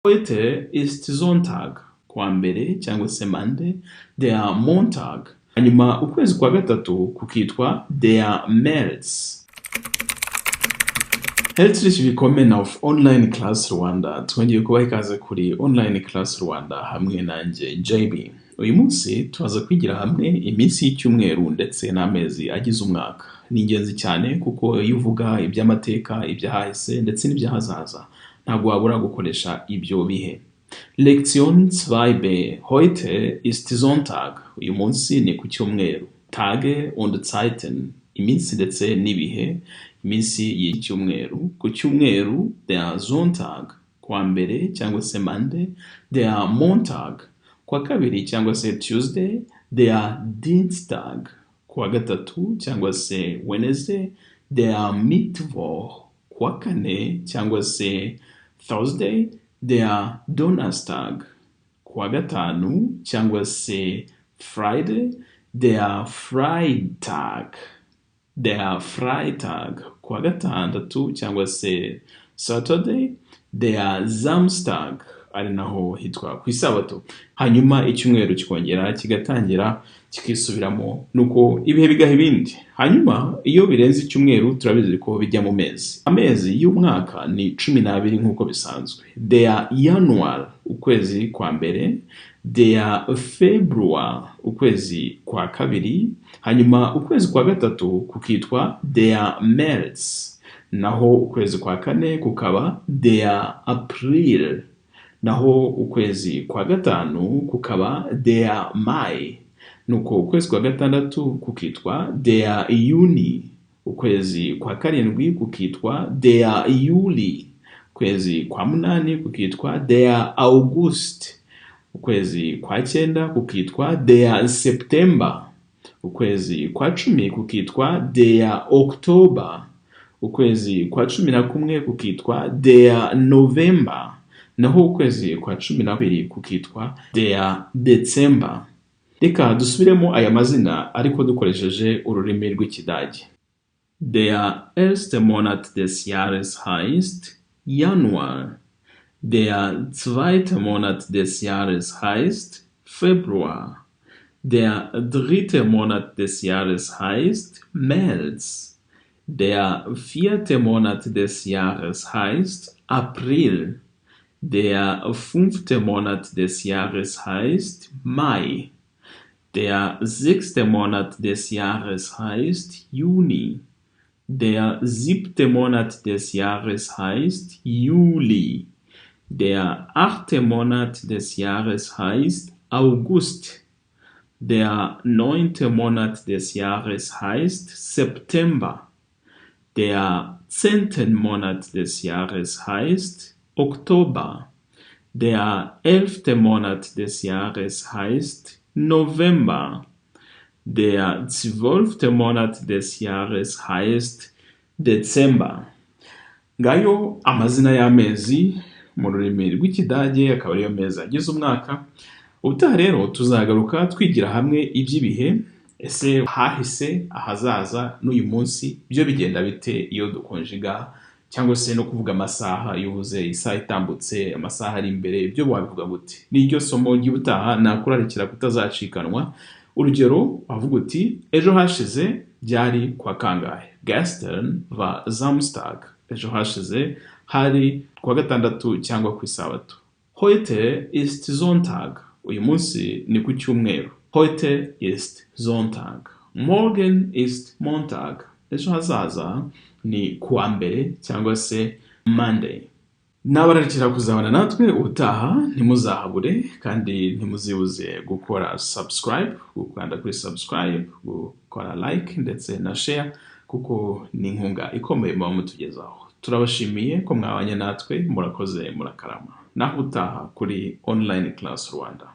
Heute ist Sonntag, kuwa mbere cyangwa se Monday, der Montag. Hanyuma ukwezi kwa gatatu kukitwa der März. Herzlich willkommen auf Online Class Rwanda. Twongeye kubaha ikaze kuri Online Class Rwanda hamwe nanjye JB. Uyu munsi tubaza kwigira hamwe iminsi y'icyumweru ndetse n'amezi agize umwaka. Ni ingenzi cyane kuko iyo uvuga iby'amateka, iby'ahahise ndetse n'iby'ahazaza ntabwo wabura gukoresha ibyo bihe. Lektion 2b. Heute ist Sonntag. Uyu munsi ni ku cyumweru. Tage und Zeiten. Iminsi ndetse n'ibihe. Iminsi y'icyumweru. Ku cyumweru der Sonntag. Kuwa mbere cyangwa se Monday. Der Montag. Kuwa kabiri cyangwa se Tuesday. Der Dienstag. Kuwa gatatu cyangwa se Wednesday. Der Mittwoch. Kuwa kane cyangwa se Thursday. Der Donnerstag. Kuwa gatanu cyangwa se Friday. Der Freitag. Der Freitag. Kuwa gatandatu cyangwa se Saturday. Der Samstag. Ari naho hitwa ku isabato. Hanyuma icyumweru kikongera kigatangira kikisubiramo nuko ibihe bigaha ibindi. Hanyuma iyo birenze icyumweru turabizi ko bijya mu mezi. Amezi y'umwaka ni 12 nkuko bisanzwe. Der Januar, ukwezi kwa mbere. Der Februar, ukwezi kwa kabiri. Hanyuma ukwezi kwa gatatu kukitwa der März. Naho ukwezi kwa kane kukaba der April. Naho ukwezi kwa gatanu kukaba der Mai. Nuko ukwezi kwa gatandatu kukitwa der Juni. Ukwezi kwa karindwi kukitwa der Juli. Ukwezi kwa munani kukitwa der August. Ukwezi kwa cyenda kukitwa der September. Ukwezi kwa cumi kukitwa der Oktober. Ukwezi kwa 11 kukitwa der November. Naho ukwezi kwa 12 kukitwa der Dezember. Reka dusubiremo aya mazina ariko dukoresheje ururimi rw'Ikidage. Der erste Monat des Jahres heißt Januar. Der zweite Monat des Jahres heißt Februar. Der dritte Monat des Jahres heißt März. Der vierte Monat des Jahres heißt April. Der fünfte Monat des Jahres heißt Mai. Der sechste Monat des Jahres heißt Juni. Der siebte Monat des Jahres heißt Juli. Der achte Monat des Jahres heißt August. Der neunte Monat des Jahres heißt September. Der 10. Monat des Jahres heißt Oktober. Der 11. Monat des Jahres heißt November. Der 12. Monat des Jahres heißt Dezember. Ngayo amazina y'amezi mu rurimi rw'Ikidage akaba ariyo mezi agize umwaka. Ubutaha rero tuzagaruka twigira hamwe iby'ibihe, ese hahise, ahazaza n'uyu munsi byo bigenda bite iyo dukonjiga, cyangwa se no kuvuga amasaha yuvuze isaha itambutse, amasaha ari imbere, ibyo wabivuga gute. N'iryo somo ry'ubutaha nakurarikira kutazacikanwa. Urugero wavuga uti ejo hashize byari kwa kangahe. Gestern war Samstag. Ejo hashize hari kwa gatandatu cyangwa ku isabato. Heute ist Sonntag. Uyu munsi ni ku cyumweru. Heute ist Sonntag. Morgen ist Montag. Ejo hazaza ni kuwa mbere cyangwa se Monday. Nabararikira kuzabana natwe ubutaha, ntimuzahabure kandi ntimuzibuze gukora subscribe, gukanda kuri subscribe, gukora like ndetse na share kuko ni inkunga ikomeye muba mutugezaho. Turabashimiye ko mwabanye natwe, murakoze, murakarama. Naho utaha kuri Online Class Rwanda.